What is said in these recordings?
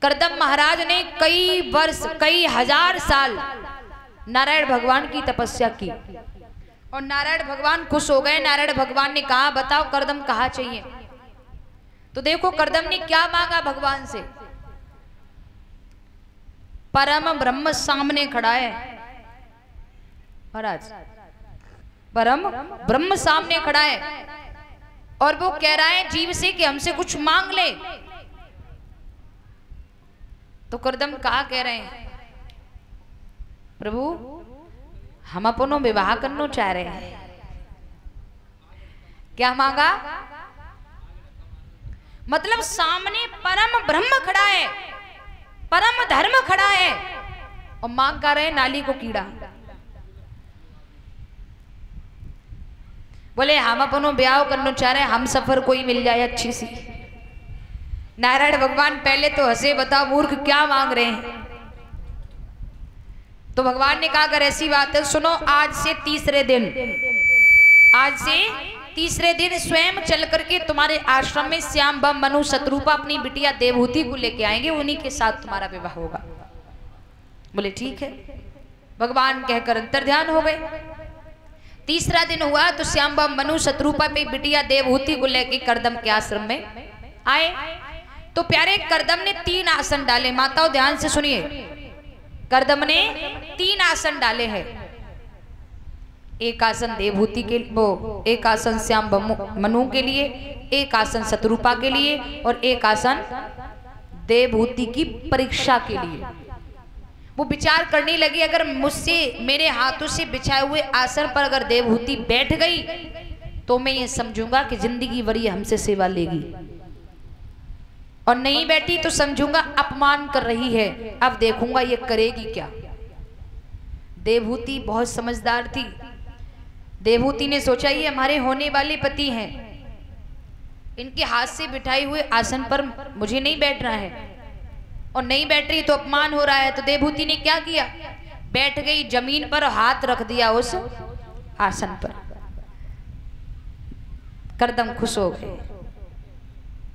करदम महाराज ने कई वर्ष, कई हजार साल नारायण भगवान की तपस्या की और नारायण भगवान खुश हो गए। नारायण भगवान ने कहा बताओ करदम कहाँ चाहिए। तो देखो करदम ने क्या मांगा भगवान से। परम ब्रह्म सामने खड़ा है महाराज, परम ब्रह्म सामने खड़ा है और वो कह रहा है जीव से कि हमसे कुछ मांग ले। तो करदम कहा कह रहे हैं प्रभु हम अपनो विवाह करना चाह रहे हैं। क्या मांगा? मतलब सामने परम ब्रह्म खड़ा है, परम धर्म खड़ा है और मांग कर रहे नाली को कीड़ा। बोले हम अपनो ब्याह करना चाह रहे हैं, हम सफर कोई मिल जाए अच्छी सी। नारायण भगवान पहले तो हंसे, बताओ मूर्ख क्या मांग रहे हैं। तो भगवान ने कहा अगर ऐसी बात है सुनो, आज से तीसरे दिन स्वयं चल करके तुम्हारे आश्रम में श्याम बम मनु शत्रुपा अपनी बिटिया देवहूति को लेके आएंगे, उन्हीं के साथ तुम्हारा विवाह होगा। बोले ठीक है। भगवान कहकर अंतर ध्यान हो गए। तीसरा दिन हुआ तो श्याम बम मनु शत्रुपा पे बिटिया देवहूति को लेके करदम के आश्रम में आए। तो प्यारे करदम ने 3 आसन डाले। माताओं ध्यान से सुनिए, करदम ने 3 आसन डाले हैं। एक आसन देवहूति के वो, एक आसन श्याम मनु के लिए, एक आसन शत्रुपा के लिए और एक आसन देवहूति की परीक्षा के लिए। वो विचार करने लगी अगर मुझसे, मेरे हाथों से बिछाए हुए आसन पर अगर देवहूति बैठ गई तो मैं ये समझूंगा कि जिंदगी भरी हमसे सेवा लेगी, और नहीं बैठी तो समझूंगा अपमान कर रही है। अब देखूंगा ये करेगी क्या। देवहूति बहुत समझदार थी। देवहूति ने सोचा ये हमारे होने वाले पति हैं, इनके हाथ से बिठाए हुए आसन पर मुझे नहीं बैठ रहा है, और नहीं बैठ रही तो अपमान हो रहा है। तो देवहूति ने क्या किया, बैठ गई जमीन पर, हाथ रख दिया उस आसन पर। करदम खुश हो गए।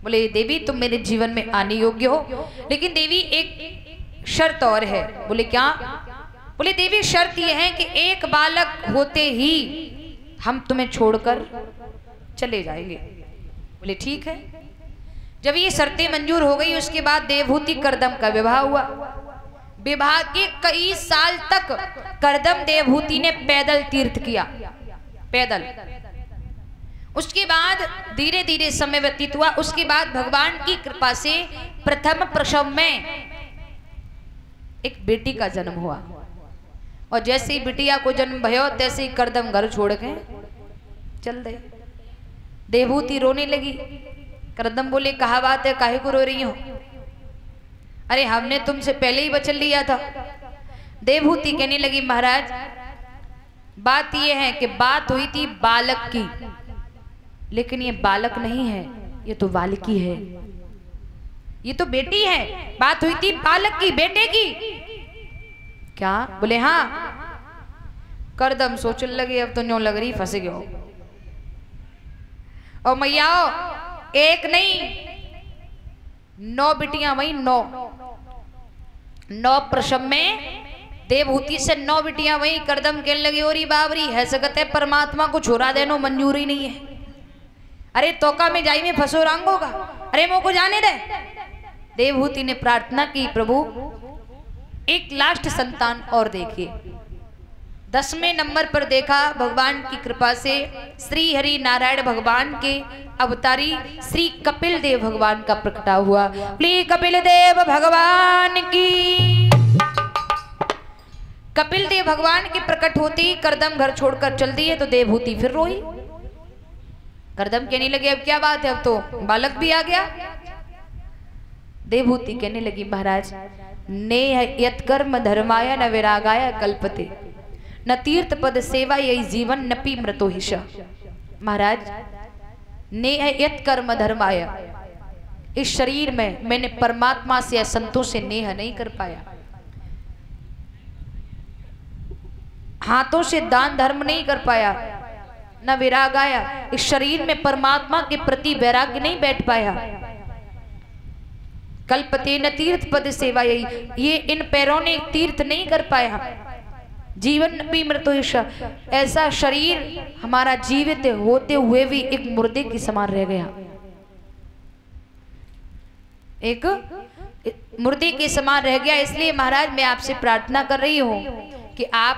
बोले देवी तुम मेरे जीवन में आने योग्य हो, लेकिन देवी एक शर्त और है। बोले क्या? बोले देवी शर्त यह है कि एक बालक होते ही हम तुम्हें छोड़कर चले जाएंगे। बोले ठीक है। जब ये शर्तें मंजूर हो गई उसके बाद देवहूति करदम का विवाह हुआ। विवाह के कई साल तक करदम देवहूति ने पैदल तीर्थ किया, पैदल। उसके बाद धीरे धीरे समय व्यतीत हुआ। उसके बाद भगवान की कृपा से प्रथम प्रसव में एक बेटी का जन्म हुआ, और जैसे ही बिटिया को जन्म भयो तैसे ही करदम घर छोड़ के चल दे। देवहूति रोने लगी। करदम बोले कहा बात है, काहे को रो रही हो? अरे हमने तुमसे पहले ही वचन लिया था। देवहूति कहने लगी महाराज बात यह है कि बात हुई थी बालक की, लेकिन ये बालक नहीं है, ये तो बालिकी है, ये तो बेटी है। बात हुई थी बालक की, बेटे की। क्या? बोले हाँ। करदम सोचने लगे अब तो न्यों लग रही फंस गयो। और मैयाओ एक नहीं 9 बिटियां वही 9 प्रसव में देवहूति से 9 बिटियां वही। करदम कहने लगी ओरी बाबरी है सकत है परमात्मा को छोड़ा देनो मंजूर ही नहीं है। अरे तोका में जाई में फंसो रंग होगा, अरे मो को जाने दे। देवहूति ने प्रार्थना की प्रभु एक लास्ट संतान और देखिए। 10वें नंबर पर देखा भगवान की कृपा से श्री हरि नारायण भगवान के अवतारी श्री कपिल देव भगवान का प्रकटा हुआ। श्री कपिल देव भगवान की। कपिल देव भगवान के प्रकट होते ही करदम घर छोड़कर चल दिए तो देवहूति फिर रोई। करदम कहने लगे अब क्या बात है, अब तो बालक भी आ गया। देवहूति कहने लगी महाराज नेह यत्कर्म धर्माय न विरागाय कल्पते न तीर्थ पद सेवा यही जीवन नपि मृतो हिष। महाराज नेह यत्कर्म धर्माय, इस शरीर में मैंने परमात्मा से या संतों से नेह नहीं कर पाया, हाथों से दान धर्म नहीं कर पाया, न विराग आया, इस शरीर में परमात्मा के प्रति वैराग्य नहीं बैठ पाया। कल्पते न तीर्थ पद सेवा, यही ये इन पैरों ने तीर्थ नहीं कर पाया। जीवन भी मृत्यु, ऐसा शरीर हमारा जीवित होते हुए भी एक मुर्दे के समान रह गया, एक मुर्दे के समान रह गया। इसलिए महाराज मैं आपसे प्रार्थना कर रही हूं कि आप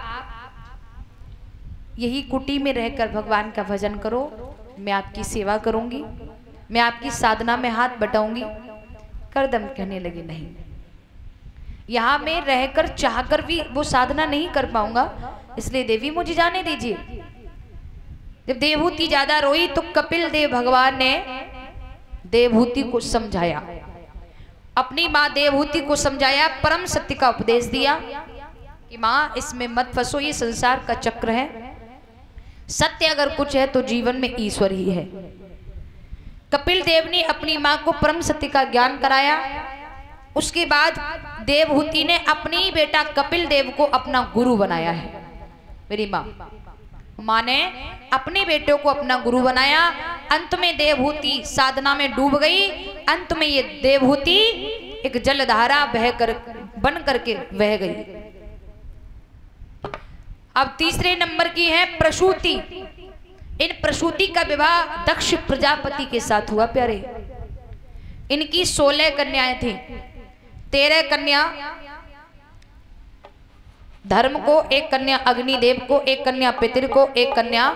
यही कुटी में रहकर भगवान का भजन करो। मैं आपकी सेवा करूंगी, मैं आपकी साधना में हाथ बटाऊंगी। करदम कहने लगे नहीं, यहां मैं रहकर चाहकर भी वो साधना नहीं कर पाऊंगा, इसलिए देवी मुझे जाने दीजिए। जब देवहूति ज्यादा रोई तो कपिल देव भगवान ने देवहूति को समझाया, अपनी माँ देवहूति को समझाया, परम सत्य का उपदेश दिया कि माँ इसमें मत फंसो, ये संसार का चक्र है, सत्य अगर कुछ है तो जीवन में ईश्वर ही है। कपिल देव ने अपनी माँ को परम सत्य का ज्ञान कराया। उसके बाद देवहूति ने अपने ही बेटा कपिल देव को अपना गुरु बनाया है। मेरी माँ ने अपने बेटे को अपना गुरु बनाया। अंत में देवहूति साधना में डूब गई। अंत में ये देवहूति एक जलधारा बन करके बह गई। अब तीसरे नंबर की है प्रसूति। इन प्रसूति का विवाह दक्ष प्रजापति के साथ हुआ। प्यारे, इनकी 16 कन्याएं थी। 13 कन्या धर्म को, एक कन्या अग्निदेव को, एक कन्या पितर को, एक कन्या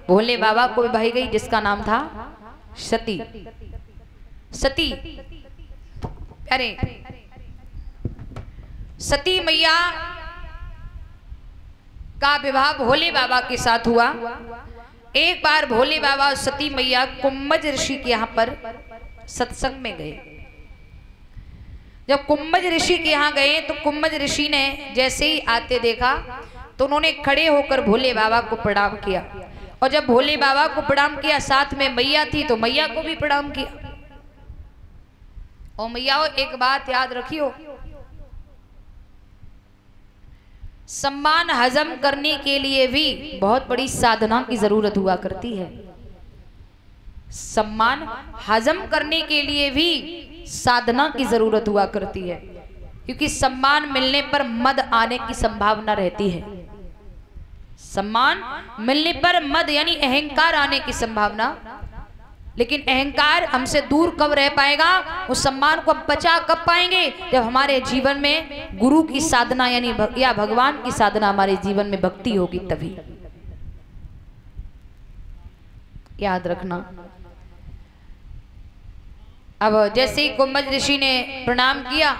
भोले बाबा को विवाही गई, जिसका नाम था सती। सती अरे सती मैया का विवाह भोले बाबा के साथ हुआ। एक बार भोले बाबा और सती मैया कुंभज ऋषि के यहाँ पर सत्संग में गए। जब कुंभज ऋषि के यहाँ गए तो कुंभज ऋषि ने जैसे ही आते देखा तो उन्होंने खड़े होकर भोले बाबा को प्रणाम किया। और जब भोले बाबा को प्रणाम किया, साथ में मैया थी तो मैया को भी प्रणाम किया। और मैया एक बात याद रखियो, सम्मान हजम करने के लिए भी बहुत बड़ी साधना की जरूरत हुआ करती है। सम्मान हजम करने के लिए भी साधना की जरूरत हुआ करती है, क्योंकि सम्मान मिलने पर मद आने की संभावना रहती है। सम्मान मिलने पर मद यानी अहंकार आने की संभावना, लेकिन अहंकार हमसे दूर कब रह पाएगा, उस सम्मान को बचा कब पाएंगे, जब हमारे जीवन में गुरु की साधना यानी या भगवान की साधना हमारे जीवन में भक्ति होगी, तभी। याद रखना। अब जैसे ही कुंभज ऋषि ने प्रणाम किया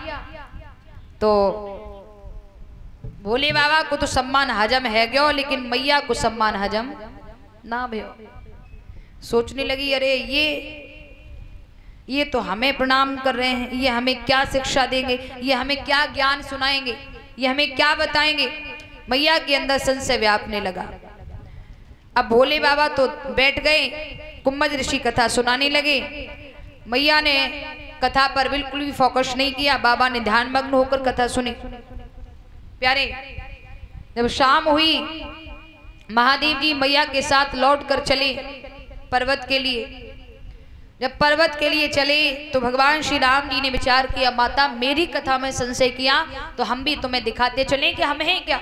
तो भोले बाबा को तो सम्मान हजम है गयो, लेकिन मैया को सम्मान हजम ना भयो। सोचने लगी, अरे ये तो हमें प्रणाम कर रहे हैं, ये हमें क्या शिक्षा देंगे, ये हमें क्या ज्ञान सुनाएंगे, ये हमें क्या बताएंगे। मैया के अंदर संशय व्यापने लगा। अब भोले बाबा तो बैठ गए, कुंभज ऋषि कथा सुनाने लगे। मैया ने कथा पर बिल्कुल भी फोकस नहीं किया, बाबा ने ध्यान मग्न होकर कथा सुनी। प्यारे, जब शाम हुई, महादेव जी मैया के साथ लौट कर चले पर्वत के लिए। जब पर्वत के लिए चले तो भगवान श्री राम जी ने विचार किया, माता मेरी कथा में संशय किया तो हम भी तुम्हें दिखाते चलें कि हम हैं क्या।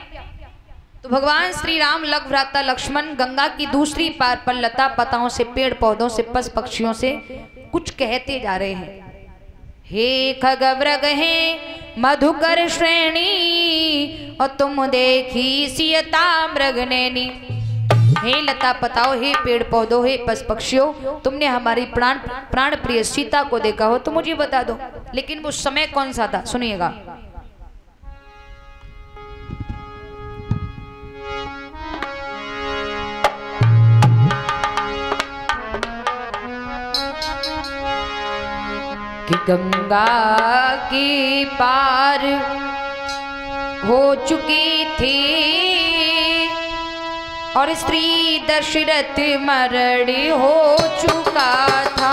तो भगवान श्री राम लग भ्राता लक्ष्मण गंगा की दूसरी पार पर लता पताओं से, पेड़ पौधों से, पशु पक्षियों से कुछ कहते जा रहे हैं। हे खगव्रग है मधुकर श्रेणी, और तुम देखी सियता मृगनैनी। हे लता पताओ, हे पेड़ पौधों, हे पशु पक्षियों, तुमने हमारी प्राण प्रिय सीता को देखा हो तो मुझे बता दो। लेकिन वो समय कौन सा था, सुनिएगा। कि गंगा की पार हो चुकी थी और स्त्री दशरथ मरण हो चुका था।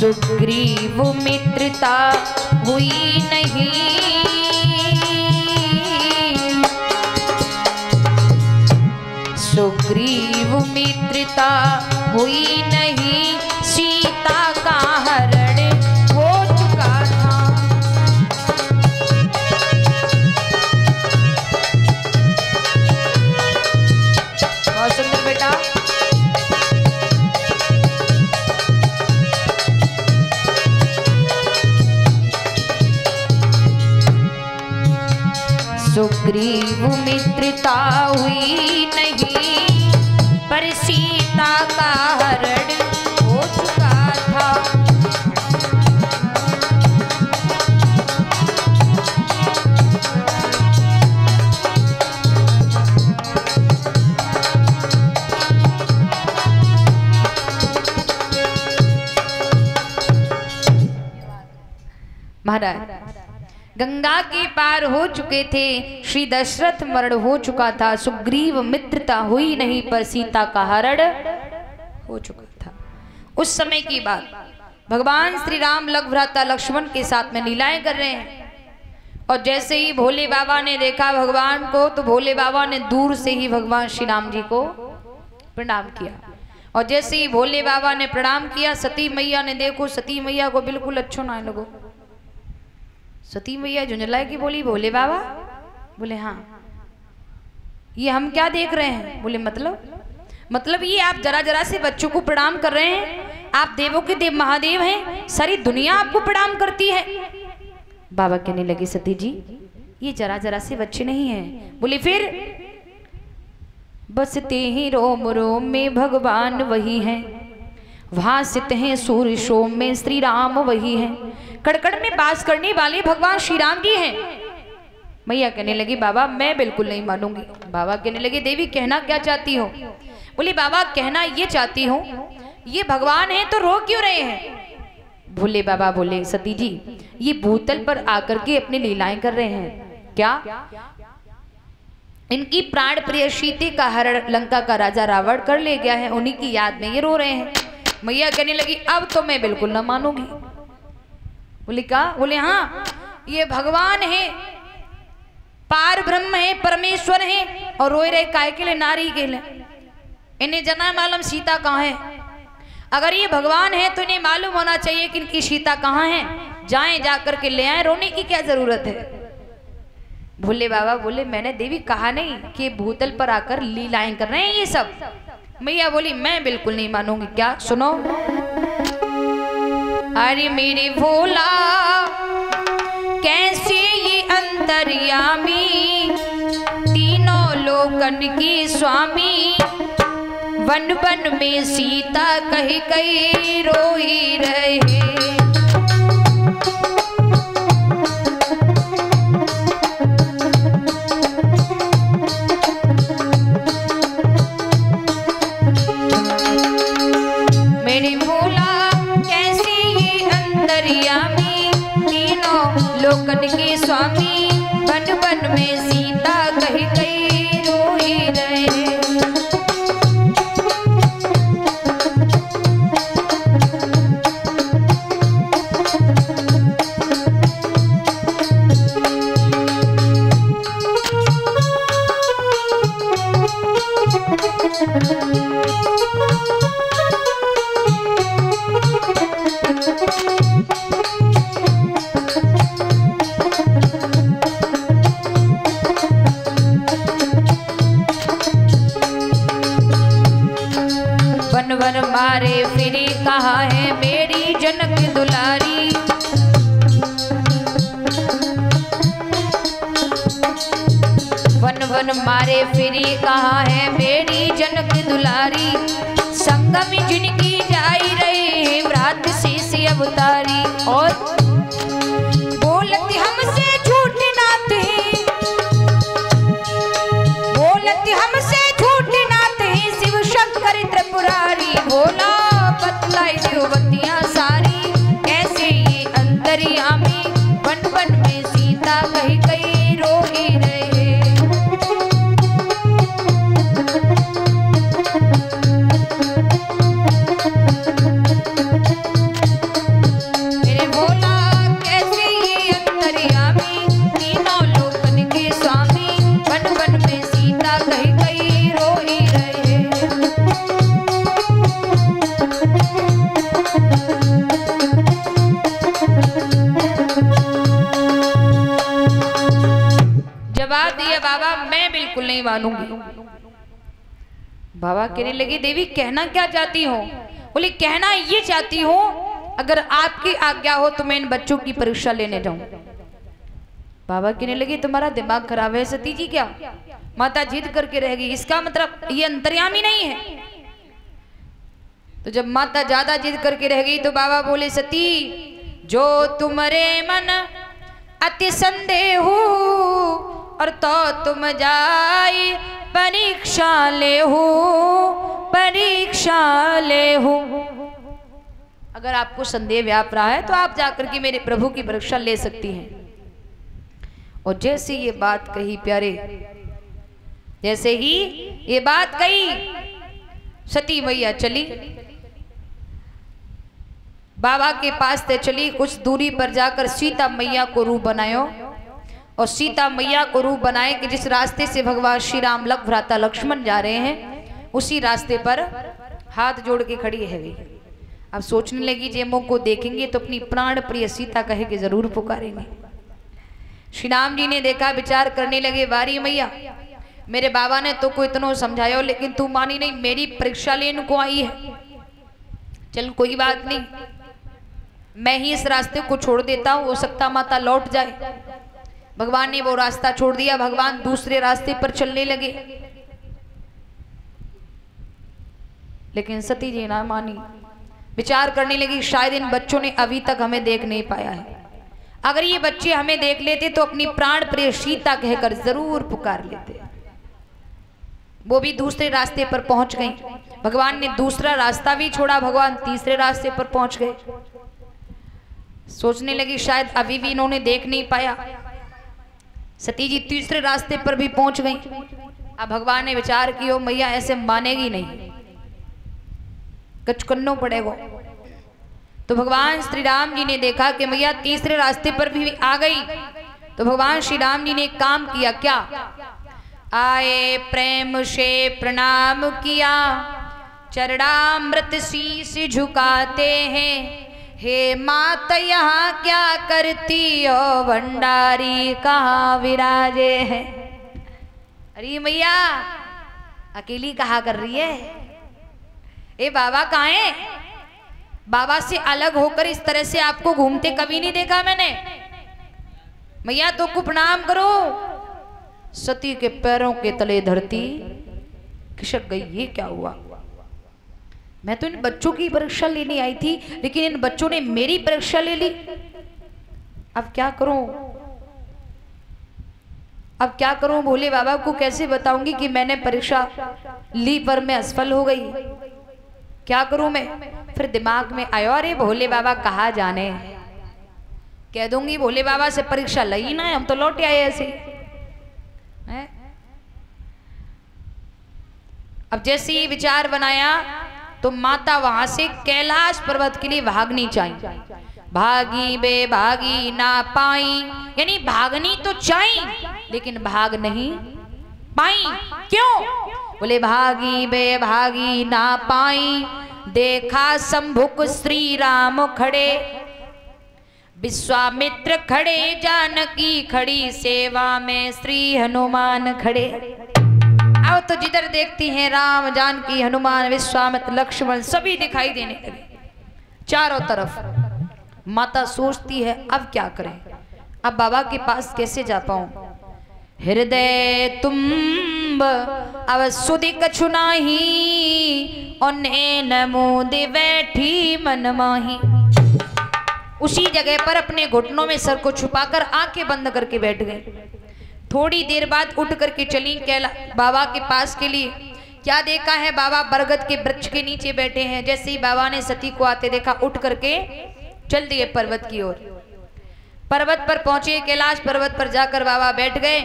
सुग्रीव मित्रता हुई नहीं, सुग्रीव मित्रता हुई नहीं, सीता का हरण हो चुका था। बहुत सुंदर बेटा। सुग्रीव मित्रता हुई नहीं, पर सीता का हरण हो चुका था। महाराज गंगा के पार हो चुके थे, श्री दशरथ मरण हो चुका था, सुग्रीव मित्रता हुई नहीं, पर सीता का हरण हो चुका था। उस समय की बात, भगवान श्री राम लव भ्राता लक्ष्मण के साथ में लीलाएं कर रहे हैं, और जैसे ही भोले बाबा ने देखा भगवान को, तो भोले बाबा ने दूर से ही भगवान श्री राम जी को प्रणाम किया। और जैसे ही भोले बाबा ने प्रणाम किया, सती मैया ने, देखो सती मैया को बिल्कुल अच्छो ना लगो। सती मैया झुंझलाए की बोली, भोले बाबा? बोले हाँ। ये हम क्या देख रहे हैं? बोले मतलब ये आप जरा जरा से बच्चों को प्रणाम कर रहे हैं? आप देवों के देव महादेव हैं, सारी दुनिया आपको प्रणाम करती है। बाबा कहने लगे, सती जी ये जरा जरा से बच्चे नहीं हैं। बोले फिर? बसते ही रोम रोम में भगवान वही हैं, भासित हैं सूर्य सोम में श्री राम वही हैं, कड़कड़ में बास करने वाले भगवान श्री राम जी हैं। मैया कहने लगी, बाबा मैं बिल्कुल नहीं मानूंगी। बाबा कहने लगे, देवी कहना क्या चाहती हो? बोली, बाबा कहना ये चाहती हूँ, ये भगवान है तो रो क्यों रहे हैं? भोले बाबा बोले, सती जी ये भूतल पर आकर के अपनी लीलाएं कर रहे हैं। क्या? इनकी प्राण प्रिय सीता का हरण लंका का राजा रावण कर ले गया है, उन्हीं की याद में ये रो रहे हैं। मैया कहने लगी, अब तो मैं बिल्कुल ना मानूंगी। बोले क्या? बोले हाँ, ये भगवान है, पार ब्रह्म है, परमेश्वर है, और रोए रहे काय के लिए? नारी के लिए। इन्हें जना मालूम सीता कहाँ है? अगर ये भगवान है तो इन्हें मालूम होना चाहिए कि इनकी सीता कहाँ है, जाएं जाकर के ले आए, रोने की क्या जरूरत है? भोले बाबा बोले, मैंने देवी कहा नहीं कि भूतल पर आकर लीलाएं कर रहे हैं ये सब। मैया बोली, मैं बिल्कुल नहीं मानूंगी। क्या? सुनो। अरे मेरे भोला कैसे ये अंतर्यामी, तीनों लोकन की स्वामी, वन वन में सीता कही कही रोई रहे। मेरे भोला कैसे ये अंतर्यामी, तीनों लोकन के स्वामी, वन वन में सीता कही कही रोई रहे। वन मारे फिरी कहा है मेरी जनक दुलारी, वन वन मारे फिरी कहा है मेरी जनक दुलारी, संगम जिनकी जाई रहे व्रात से अवतारी। और बोलती हमसे झूठ नाथ है, बोलती हमसे झूठ नाथ है, शिव शंकर त्रिपुरारी, भोला बतलाई देवतियां सारी, कैसे ये अंतर्यामी, वन वन में सीता कही कही रोई रहे। बिल्कुल नहीं मानूंगी। बाबा कहने लगे देवी कहना क्या चाहती हो? बोले कहना ये चाहती हूँ अगर आपकी आज्ञा हो तो मैं इन बच्चों की परीक्षा लेने जाऊं। बाबा कहने लगे तुम्हारा दिमाग खराब है सती जी क्या? माता जिद करके रह गई, इसका मतलब ये अंतर्यामी नहीं है। तो जब माता ज्यादा जिद करके रह गई तो बाबा बोले सती जो तुम्हारे मन अति संदेह हो और तो तुम जाई परीक्षा ले हो, परीक्षा ले हो। अगर आपको संदेह व्याप रहा है तो आप जाकर के मेरे प्रभु की परीक्षा ले सकती हैं। और जैसे ये बात कही प्यारे, जैसे ही ये बात कही सती मैया चली, बाबा के पास से चली। कुछ दूरी पर जाकर सीता मैया को रूप बनायो और सीता मैया को रूप बनाए कि जिस रास्ते से भगवान श्री राम लख भ्राता लक्ष्मण जा रहे हैं उसी रास्ते पर हाथ जोड़ के खड़ी है गई। अब सोचने लगी जेमो को देखेंगे तो अपनी प्राण प्रिय सीता कहे कि जरूर पुकारेंगे। श्री राम जी ने देखा, विचार करने लगे वारी मैया मेरे बाबा ने तो को इतना समझाया लेकिन तू मानी नहीं, मेरी परीक्षा लेने को आई है। चल कोई बात नहीं, मैं ही इस रास्ते को छोड़ देता हूं, हो सकता माता लौट जाए। भगवान ने वो रास्ता छोड़ दिया, भगवान दूसरे रास्ते पर चलने लगे। लेकिन सती जी ना मानी, विचार करने लगी शायद इन बच्चों ने अभी तक हमें देख नहीं पाया है, अगर ये बच्चे हमें देख लेते तो अपनी प्राण प्रिय सीता कहकर जरूर पुकार लेते। वो भी दूसरे रास्ते पर पहुंच गई। भगवान ने दूसरा रास्ता भी छोड़ा, भगवान तीसरे रास्ते पर पहुंच गए। सोचने लगी शायद अभी भी इन्होंने देख नहीं पाया। सती जी तीसरे रास्ते पर भी पहुंच गई। अब भगवान ने विचार किया मैया ऐसे मानेगी नहीं, कुछ करना पड़ेगा। तो भगवान श्री राम जी ने देखा कि मैया तीसरे रास्ते पर भी आ गई। तो भगवान श्री राम जी ने एक काम किया, क्या? आए प्रेम से प्रणाम किया, चरणामृत शीश झुकाते हैं। हे मात यहाँ क्या करती हो, भंडारी कहाँ विराजे है। अरे मैया अकेली कहाँ कर रही है? ए बाबा कहाँ है? बाबा से अलग होकर इस तरह से आपको घूमते कभी नहीं देखा मैंने। मैया तो को प्रणाम करो। सती के पैरों के तले धरती खिसक गई। ये क्या हुआ? मैं तो इन बच्चों की परीक्षा लेने आई थी लेकिन इन बच्चों ने मेरी परीक्षा ले ली। अब क्या करूं? अब क्या करूं? भोले बाबा को कैसे बताऊंगी कि मैंने परीक्षा ली पर मैं असफल हो गई? क्या करूं मैं? फिर दिमाग में आया अरे भोले बाबा कहाँ जाने, कह दूंगी भोले बाबा से परीक्षा लई ना, हम तो लौट आए ऐसे है? अब जैसे ही विचार बनाया तो माता वहां से कैलाश पर्वत के लिए भागनी चाहिए। भागी बे भागी ना पाई, यानी भागनी तो चाहिए लेकिन भाग नहीं पाई। क्यों? बोले भागी बे भागी ना पाई, देखा शंभुक श्री राम खड़े, विश्वामित्र खड़े, जानकी खड़ी, सेवा में श्री हनुमान खड़े। अब तो जिधर देखती हैं राम जानकी हनुमान विश्वामित्र लक्ष्मण सभी दिखाई देने लगे चारों तरफ। माता सोचती है अब क्या करें, अब बाबा के पास कैसे जा पाऊं। हृदय तुम्ब अब सुधि कछु नाही, उन्हें नमोद बैठी मन माही। उसी जगह पर अपने घुटनों में सर को छुपाकर आंखें बंद करके बैठ गए। थोड़ी देर बाद उठ करके चली बाबा के पास के लिए। क्या देखा है? बाबा बरगद के वृक्ष के नीचे बैठे हैं। जैसे ही बाबा ने सती को आते देखा उठ करके चल दिए पर्वत की ओर। पर्वत पर पहुंचे, कैलाश पर्वत पर जाकर बाबा बैठ गए।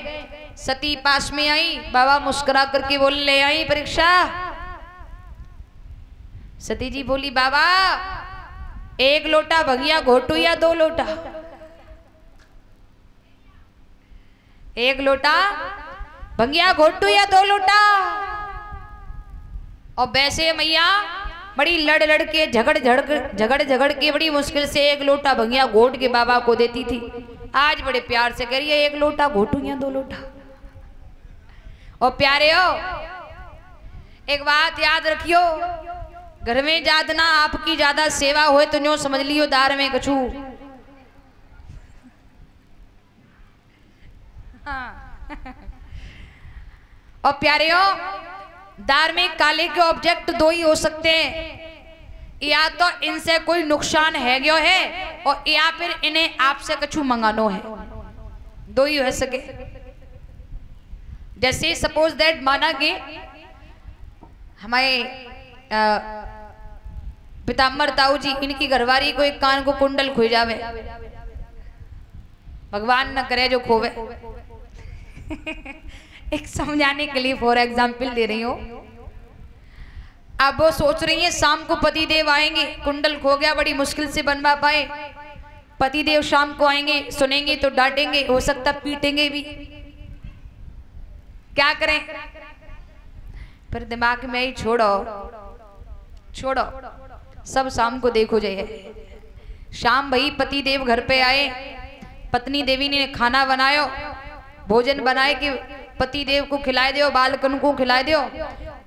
सती पास में आई, बाबा मुस्कुरा करके बोले ले आई परीक्षा। सती जी बोली बाबा एक लोटा भंगिया घोटू या दो लोटा? एक लोटा भंगिया घोटू या दो लोटा? और वैसे मैया बड़ी लड़ लड़ के झगड़ के बड़ी मुश्किल से एक लोटा भंगिया घोट के बाबा को देती थी। आज बड़े प्यार से कह रही है एक लोटा घोटू या दो लोटा? और प्यारे हो, एक बात याद रखियो, घर में जादना आपकी ज्यादा सेवा होए तो न्यो समझ लियो दार में कछु। हाँ। और प्यारे हो, दार में काले के ऑब्जेक्ट दो ही हो सकते हैं, या तो इनसे कोई नुकसान है गयो है और या फिर इन्हें आपसे कछु मंगानो है, दो ही हो सके। जैसे सपोज दैट माना कि हमारे पिताम्बर ताऊ जी, इनकी घरवारी को एक कान को कुंडल खोई जावे, भगवान न करे जो खोवे। एक समझाने के लिए फॉर एग्जाम्पल दे रही हूँ। अब वो सोच रही है शाम को पति देव आएंगे, कुंडल खो गया, बड़ी मुश्किल से बनवा पाए, पति देव शाम को आएंगे, सुनेंगे तो डांटेंगे, हो सकता पीटेंगे भी, क्या करें? फिर दिमाग में ही छोड़ो छोड़ो, सब शाम को देखो जाइए। शाम भाई पति देव घर पे आए, पत्नी देवी ने खाना बनायो, भोजन बनाए कि पति देव को खिलाए दो, बालकन को खिलाए दो,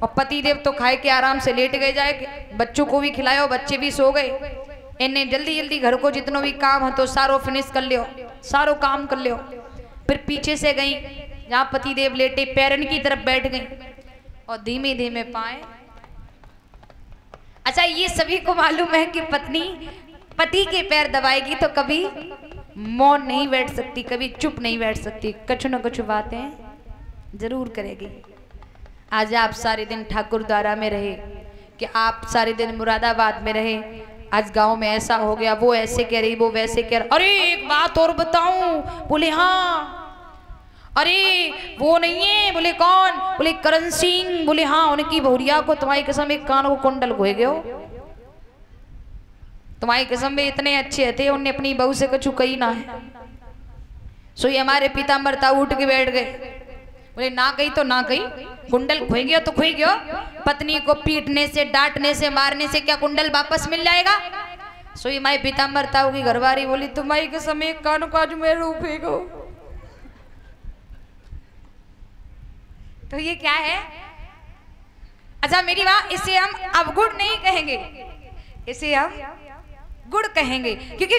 और पति देव तो खाए के आराम से लेट गए जाए, बच्चों को भी खिलायो, बच्चे भी सो गए। इन्हें जल्दी जल्दी घर को जितनो भी काम है तो सारो फिनिश कर लियो, सारो काम कर लियो। फिर पीछे से गई जहाँ पति देव लेटे, पैरन की तरफ बैठ गई और धीमे धीमे पाए। अच्छा, ये सभी को मालूम है कि पत्नी पति के पैर दबाएगी तो कभी मौन नहीं बैठ सकती, कभी चुप नहीं बैठ सकती, कुछ न कुछ बातें जरूर करेगी। आज आप सारे दिन ठाकुरद्वारा में रहे, कि आप सारे दिन मुरादाबाद में रहे, आज गांव में ऐसा हो गया, वो ऐसे कह रही, वो वैसे कह रहा। अरे एक बात और बताऊं? बोले हाँ। अरे वो नहीं है? बोले कौन? बोले करण सिंह। बोले हाँ, उनकी बहुरिया को तुम्हारी कसम एक कान को कुंडल खोए गयो, तुम्हारी कसम में इतने अच्छे थे, उनने अपनी बहू से कछु कही ना है। सो ये हमारे पीताम्बर ताऊ उठ के बैठ गए, बोले ना कही तो ना कही, कुंडल खोई गया तो खोई गया, पत्नी को पीटने से, डांटने से, मारने से क्या कुंडल वापस मिल जाएगा? सो ये हमारे पीताम्बर ताऊ की घरवारी बोली तुम्हारी कसम एक कान को आज मैं रूपेगो। तो ये क्या है? अच्छा मेरी बात, इसे हम अवगुण नहीं कहेंगे, इसे हम गुण कहेंगे, क्योंकि